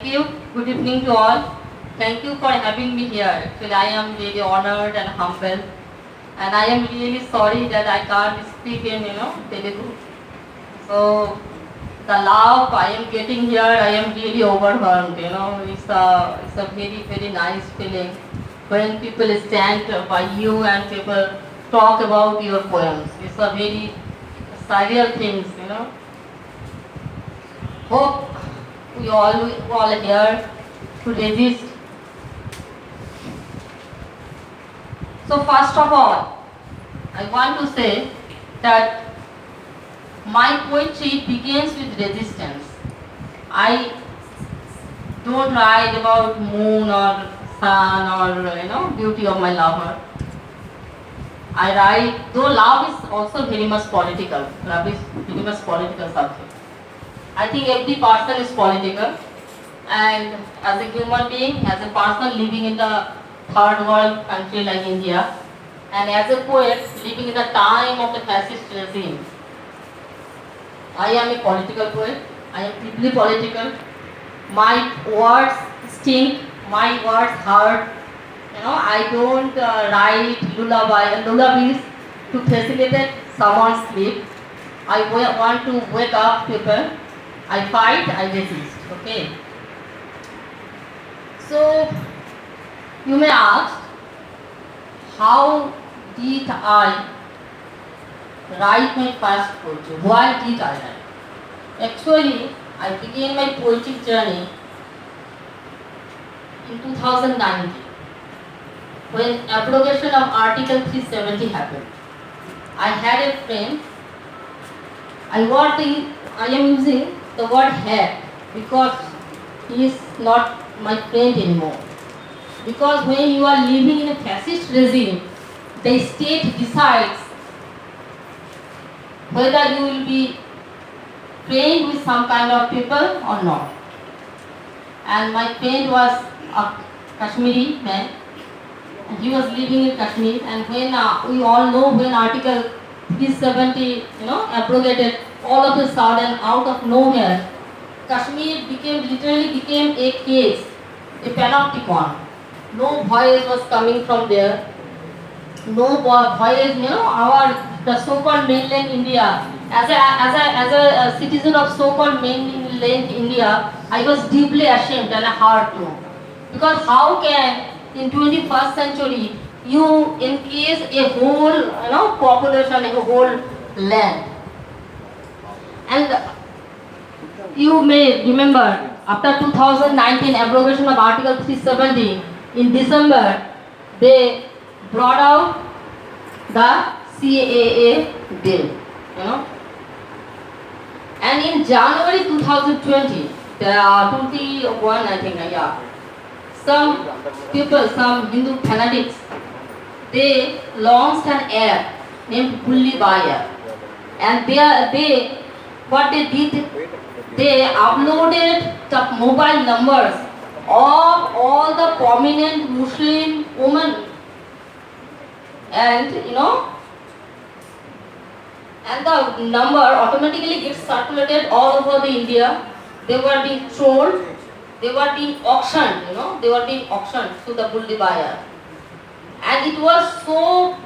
Thank you. Good evening to all. Thank you for having me here. Actually, I am really honored and humble, and I am really sorry that I can't speak in Telugu. So the love I am getting here, I am really overwhelmed. It's a very nice feeling when people stand by you and people talk about your poems. It's a very surreal things. Hope we all here to resist. So first of all, I want to say that my poetry begins with resistance. I don't write about moon or sun or beauty of my lover. I write, though love is also very much political. Love is very much political subject. I think every person is political, and as a human being, as a person living in the third world country like India, and as a poet living in the time of the fascist regime, I am a political poet. I am deeply political. My words sting, my words hurt. I don't write lullabies to facilitate someone's sleep. I want to wake up people. I fight, I resist. Okay. So you may ask, how did I write my first poetry? Why did I write? Actually, I began my poetic journey in 2019 when abrogation of Article 370 happened. I had a friend. I am using the word had because he is not my friend anymore. Because when you are living in a fascist regime, the state decides whether you will be friend with some kind of people or not. And my friend was a Kashmiri man, and he was living in Kashmir. And when we all know when Article 370, abrogated, all of a sudden, out of nowhere, Kashmir literally became a case, a panopticon. No voice was coming from there. No voice, the so-called mainland India. As a citizen of so-called mainland India, I was deeply ashamed and hurt to. Because how can in 21st century you encase a whole population, a whole land? And you may remember after 2019 abrogation of Article 370 in December, they brought out the CAA bill, And in January 2020, there are 21, I think, some people, some Hindu fanatics, they launched an app named Bulli Baya, and what they did, they uploaded the mobile numbers of all the prominent Muslim women, and and the number automatically gets circulated all over the India. They were being trolled, they were being auctioned, they were being auctioned to the Bulli Baya, and it was so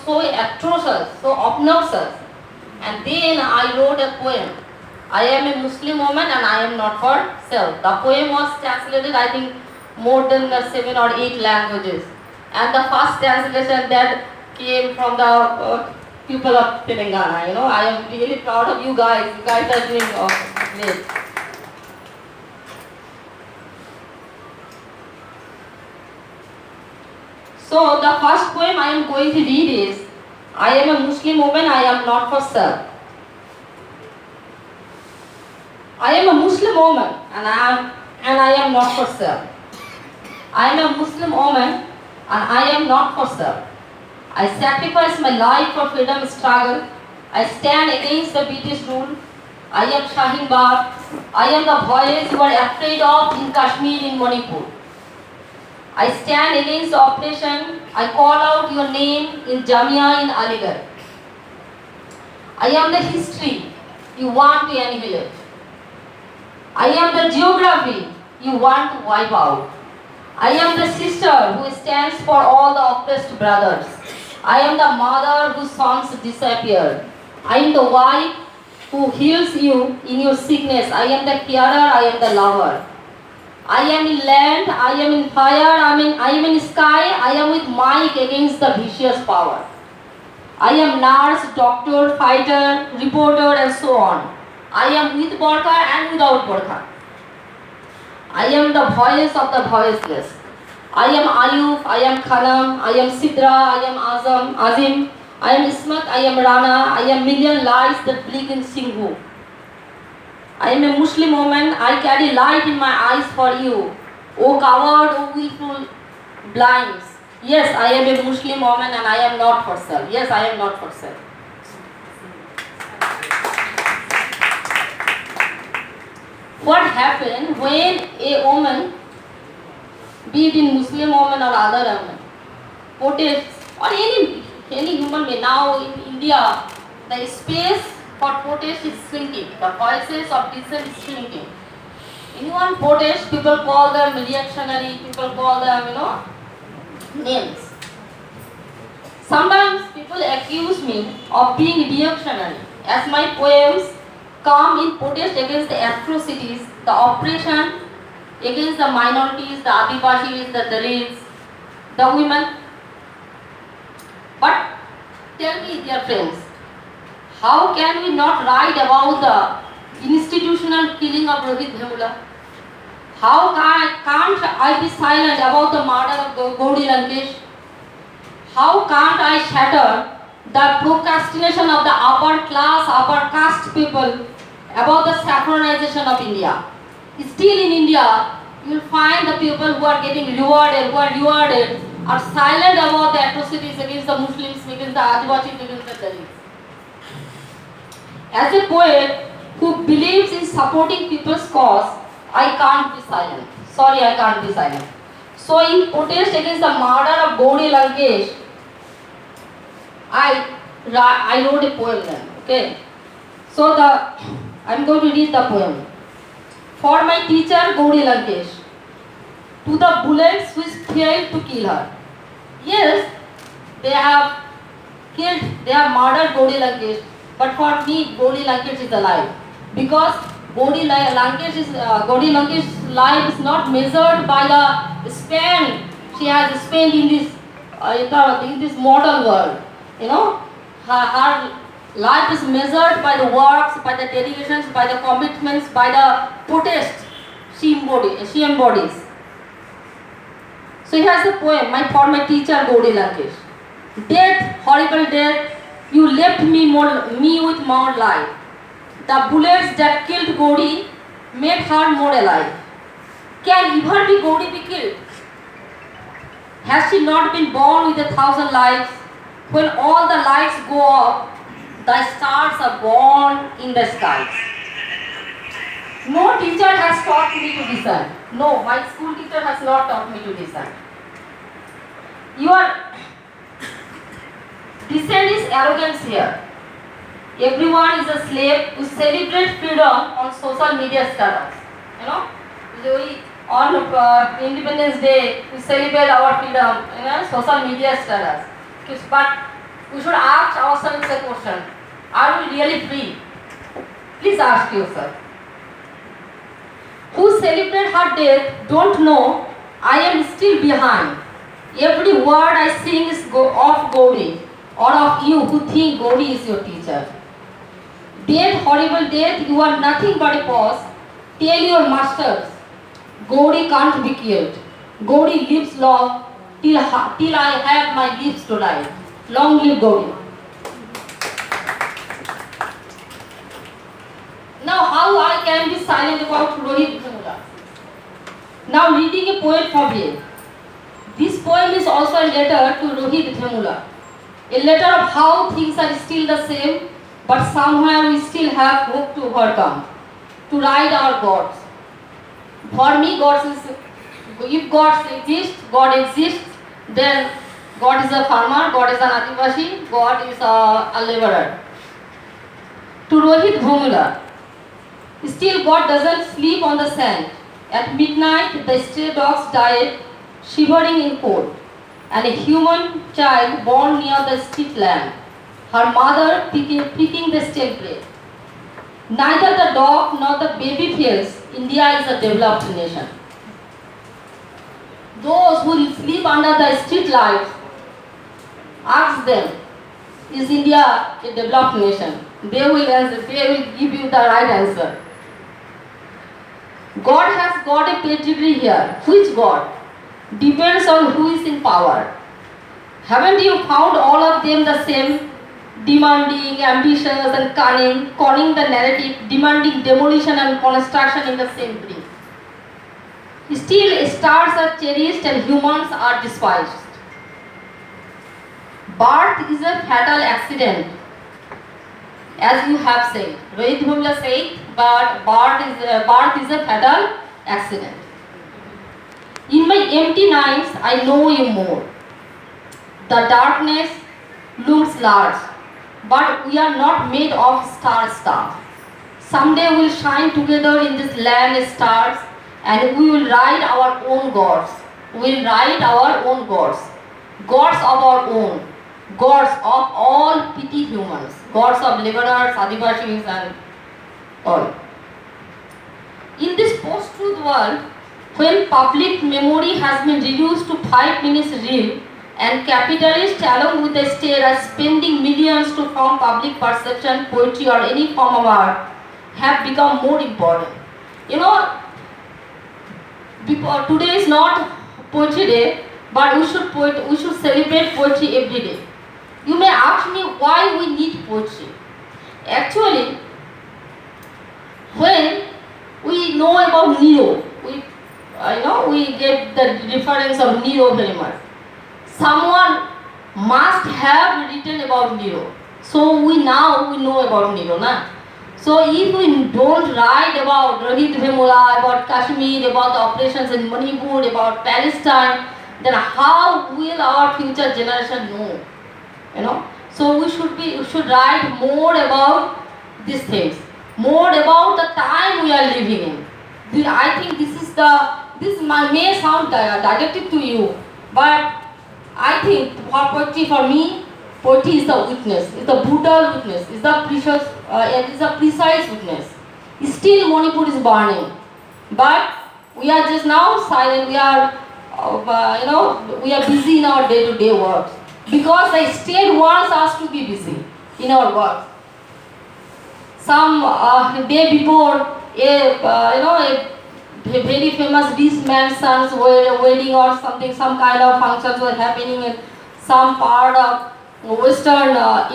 so atrocious, so obnoxious. And then I wrote a poem. I am a Muslim woman and I am not for sale. The poem was translated, I think, more than 7 or 8 languages. And the first translation that came from the people of Telangana. I am really proud of you guys. You guys are doing great. So the first poem I am going to read is, I am a Muslim woman, I am not for sale. I am a Muslim woman and I am not for sale. I am a Muslim woman and I am not for sale. I sacrifice my life for freedom struggle. I stand against the British rule. I am Shaheen Bagh. I am the voice you are afraid of in Kashmir, in Manipur. I stand against the oppression. I call out your name in Jamia in Aligarh. I am the history you want to annihilate. I am the geography you want to wipe out. I am the sister who stands for all the oppressed brothers. I am the mother whose sons disappeared. I am the wife who heals you in your sickness. I am the carer, I am the lover. I am in land, I am in fire, I am in sky, I am with mic against the vicious power. I am nurse, doctor, fighter, reporter and so on. I am with burqa and without burqa. I am the voice of the voiceless. I am Ayub, I am Khanam, I am Sidra, I am Azim, I am Ismat, I am Rana, I am million lights that blink in Singhu. I am a Muslim woman, I carry light in my eyes for you. O coward, O willful blinds. Yes, I am a Muslim woman and I am not for sale. Yes, I am not for sale. What happened when a woman, be it in Muslim woman or other woman, protests, or any human being, now in India, the space for protest is shrinking, the voices of dissent is shrinking. Anyone protest, people call them reactionary, people call them, names. Sometimes people accuse me of being reactionary, as my poems come in protest against the atrocities, the oppression against the minorities, the Adivashis, the Dalits, the women. But tell me, dear friends, how can we not write about the institutional killing of Rohit Bhemula? How can't I be silent about the murder of Gauri Lankesh? How can't I shatter the procrastination of the upper class, upper caste people about the saffronization of India? Still in India, you will find the people who are getting rewarded, are silent about the atrocities against the Muslims, against the Adivashis, against the Dalits. As a poet who believes in supporting people's cause, I can't be silent. Sorry, I can't be silent. So in protest against the murder of Gauri Lankesh, I wrote a poem then. Okay. So I'm going to read the poem. For my teacher Gauri Lankesh, to the bullets which failed to kill her. Yes, they have murdered Gauri Lankesh, but for me Gauri Lankesh is alive, because Gauri Lankesh's life is not measured by the span she has spent in this mortal world. Her life is measured by the works, by the dedications, by the commitments, by the protest she embodies. So here's the poem, for my teacher Gauri Lankesh. Death, horrible death, you left me with more life. The bullets that killed Gauri made her more alive. Can ever be Gauri be killed? Has she not been born with 1,000 lives? When all the lights go off, the stars are born in the skies. No teacher has taught me to listen. No, my school teacher has not taught me to listen. Your dissent is arrogance here. Everyone is a slave who celebrates freedom on social media status. On Independence Day, we celebrate our freedom social media status. But we should ask ourselves a question: are we really free? Please ask yourself. Who celebrate her death don't know I am still behind. Every word I sing is of Gauri, or of you who think Gauri is your teacher. Death, horrible death, you are nothing but a pause. Tell your masters, Gauri can't be killed. Gauri lives long till I have my lips to write. Long live Gauri. Now how I can be silent about Rohit Bhemula? Now reading a poet from here. This poem is also a letter to Rohit Bhemula. A letter of how things are still the same, but somehow we still have hope to overcome, to ride our gods. For me, if God exists, then God is a farmer, God is an Adivashi, God is a laborer. To Rohit Bhemula, still God doesn't sleep on the sand. At midnight, the stray dogs died, shivering in cold, and a human child born near the street lamp, her mother picking the stale bread. Neither the dog nor the baby feels India is a developed nation. Those who sleep under the street lights, ask them, is India a developed nation? They will answer, they will give you the right answer. God has got a pedigree here. Which God? Depends on who is in power. Haven't you found all of them the same? Demanding, ambitious and cunning, conning the narrative, demanding demolition and construction in the same breath. Still, stars are cherished and humans are despised. Birth is a fatal accident, as you have said. Rohit Bhumla said, but birth is a fatal accident. In my empty nights, I know you more. The darkness looms large, but we are not made of stuff. Someday we'll shine together in this land stars, and we will ride our own gods. We'll ride our own gods. Gods of our own. Gods of all petty humans. Gods of laborers, Adivashis and all. In this post-truth world, when public memory has been reduced to 5 minutes reel, and capitalists along with the state are spending millions to form public perception, poetry or any form of art have become more important. You know, today is not poetry day, but we should celebrate poetry every day. You may ask me why we need poetry. Actually, when we know about Nero, we get the reference of Nero very much. Someone must have written about Nero. So we know about Nero, na? So if we don't write about Rohit Vemula, about Kashmir, about the operations in Manipur, about Palestine, then how will our future generation know? So we should write more about these things, more about the time we are living in. I think this may sound didactic to you, but I think for me, poetry is the witness, is the brutal witness, is the precious, it is the precise witness. Still Manipur is burning, but we are just now silent. We are, we are busy in our day-to-day work because the state wants us to be busy in our work. Some day before, a very famous rich man's son's wedding or something, some kind of functions were happening in some part of Western India.